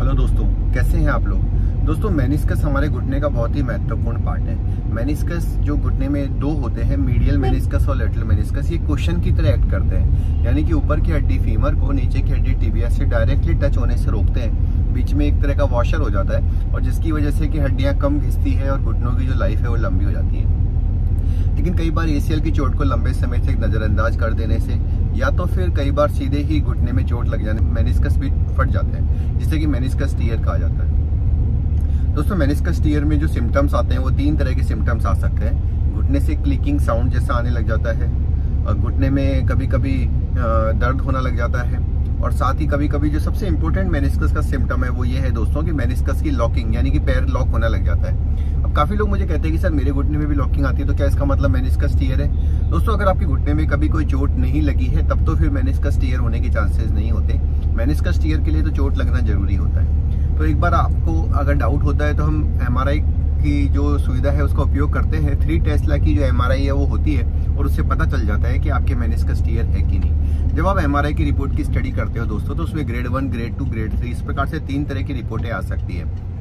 Hello दोस्तों, कैसे हैं आप लोग। दोस्तों, मेनिस्कस हमारे घुटने का बहुत ही महत्वपूर्ण पार्ट है। मेनिस्कस जो घुटने में दो होते हैं, मीडियल मेनिस्कस और लेटरल मेनिस्कस, ये क्वेश्चन की तरह एक्ट करते हैं। यानी कि ऊपर की हड्डी फीमर को नीचे की हड्डी टिबिया से डायरेक्टली टच होने से रोकते हैं। बीच में एक तरह का वॉशर हो जाता है और जिसकी वजह से कि हड्डियां कम घिसती है और घुटनों की जो लाइफ है वो लंबी हो जाती है। लेकिन कई बार एसीएल की चोट को लंबे समय तक नजरअंदाज कर देने से या तो फिर कई बार सीधे ही घुटने में चोट लग जाने मेनिस्कस भी फट जाते हैं, जिसे कि मेनिस्कस टियर कहा जाता है। दोस्तों, मेनिस्कस टियर में जो सिम्टम्स आते हैं वो 3 तरह के सिम्टम्स आ सकते हैं। घुटने से क्लिकिंग साउंड जैसा आने लग जाता है और घुटने में कभी कभी दर्द होना लग जाता है और साथ ही कभी कभी जो सबसे इंपॉर्टेंट मेनिस्कस का सिम्टम है वो ये है दोस्तों कि मेनिस्कस की लॉकिंग, यानी कि पैर लॉक होना लग जाता है। अब काफी लोग मुझे कहते हैं कि सर मेरे घुटने में भी लॉकिंग आती है, तो क्या इसका मतलब मेनिस्कस टियर है। दोस्तों, अगर आपके घुटने में कभी कोई चोट नहीं लगी है तब तो फिर मेनिस्कस टियर होने के चांसेस नहीं होते। मेनिस्कस टियर के लिए तो चोट लगना जरूरी होता है। तो एक बार आपको अगर डाउट होता है तो हम एमआरआई की जो सुविधा है उसका उपयोग करते हैं। 3 टेस्ला की जो एमआरआई है वो होती है और उससे पता चल जाता है कि आपके मेनिस्कस टियर है कि नहीं। जब आप एमआरआई की रिपोर्ट की स्टडी करते हो दोस्तों, तो उसमें ग्रेड 1, ग्रेड 2, ग्रेड 3 इस प्रकार से 3 तरह की रिपोर्टें आ सकती है।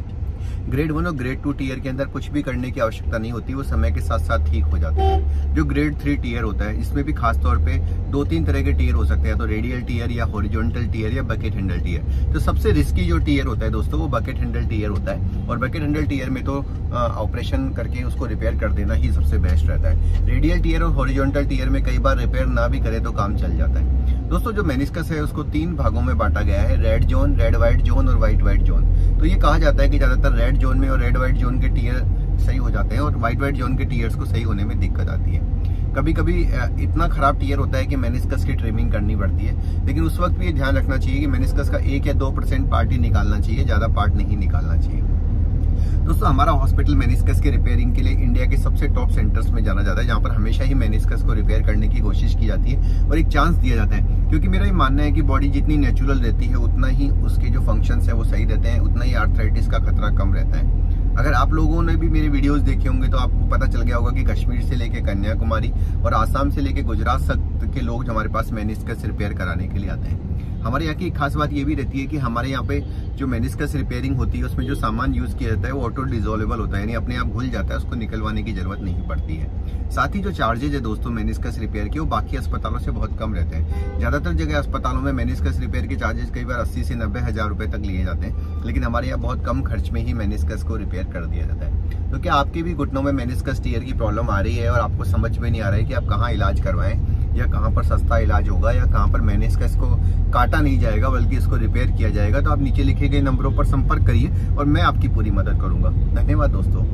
ग्रेड 1 और ग्रेड 2 टियर के अंदर कुछ भी करने की आवश्यकता नहीं होती, वो समय के साथ साथ ठीक हो जाते हैं। जो ग्रेड 3 टियर होता है, इसमें भी खास तौर पे 2-3 तरह के टियर हो सकते हैं, तो रेडियल टियर या हॉरिजॉन्टल टियर या बकेट हैंडल टियर। तो सबसे रिस्की जो टियर होता है दोस्तों वो बकेट हैंडल टियर होता है और बकेट हैंडल टियर में तो ऑपरेशन करके उसको रिपेयर कर देना ही सबसे बेस्ट रहता है। रेडियल टियर और हॉरिजॉन्टल टियर में कई बार रिपेयर ना भी करे तो काम चल जाता है। दोस्तों, जो मेनिस्कस है उसको 3 भागों में बांटा गया है, red zone, red white zone और व्हाइट व्हाइट जोन। तो ये कहा जाता है कि ज्यादातर रेड जोन में और रेड व्हाइट जोन के टियर सही हो जाते हैं और व्हाइट व्हाइट जोन के टियर्स को सही होने में दिक्कत आती है। कभी कभी इतना खराब टियर होता है कि मेनिस्कस की ट्रिमिंग करनी पड़ती है, लेकिन उस वक्त भी ये ध्यान रखना चाहिए कि मेनिस्कस का 1 या 2% पार्ट ही निकालना चाहिए, ज्यादा पार्ट नहीं निकालना चाहिए। दोस्तों, हमारा हॉस्पिटल मेनिस्कस के रिपेयरिंग के लिए इंडिया के सबसे टॉप सेंटर्स में जाना जाता है, जहां पर हमेशा ही मेनिस्कस को रिपेयर करने की कोशिश की जाती है और एक चांस दिया जाता है। क्योंकि मेरा ये मानना है कि बॉडी जितनी नेचुरल रहती है उतना ही उसके जो फंक्शंस है वो सही रहते हैं, उतना ही आर्थराइटिस का खतरा कम रहता है। अगर आप लोगों ने भी मेरे वीडियोस देखे होंगे तो आपको पता चल गया होगा कि कश्मीर से लेके कन्याकुमारी और आसाम से लेके गुजरात तक के लोग हमारे पास मेनिस्कस रिपेयर कराने के लिए आते हैं। हमारे यहाँ की खास बात ये भी रहती है कि हमारे यहाँ पे जो मेनिस्कस रिपेयरिंग होती है उसमें जो सामान यूज किया जाता है वो ऑटो डिसॉल्वेबल होता है, यानी अपने आप घुल जाता है, उसको निकलवाने की जरूरत नहीं पड़ती है। साथ ही जो चार्जेज है दोस्तों मेनिस्कस रिपेयर के, वो बाकी अस्पतालों से बहुत कम रहते हैं। ज्यादातर जगह अस्पतालों में मेनिस्कस रिपेयर के चार्जेस कई बार 80 से 90 हजार रुपए तक लिए जाते हैं, लेकिन हमारे यहाँ बहुत कम खर्च में ही मेनिस्कस को रिपेयर कर दिया जाता है। तो क्या आपके भी घुटनों में मेनिस्कस टियर की प्रॉब्लम आ रही है और आपको समझ में नहीं आ रहा है कि आप कहाँ इलाज करवाएं या कहाँ पर सस्ता इलाज होगा या कहाँ पर मेनिस्कस को काटा नहीं जाएगा बल्कि इसको रिपेयर किया जाएगा, तो आप नीचे लिखे गए नंबरों पर संपर्क करिए और मैं आपकी पूरी मदद करूंगा। धन्यवाद दोस्तों।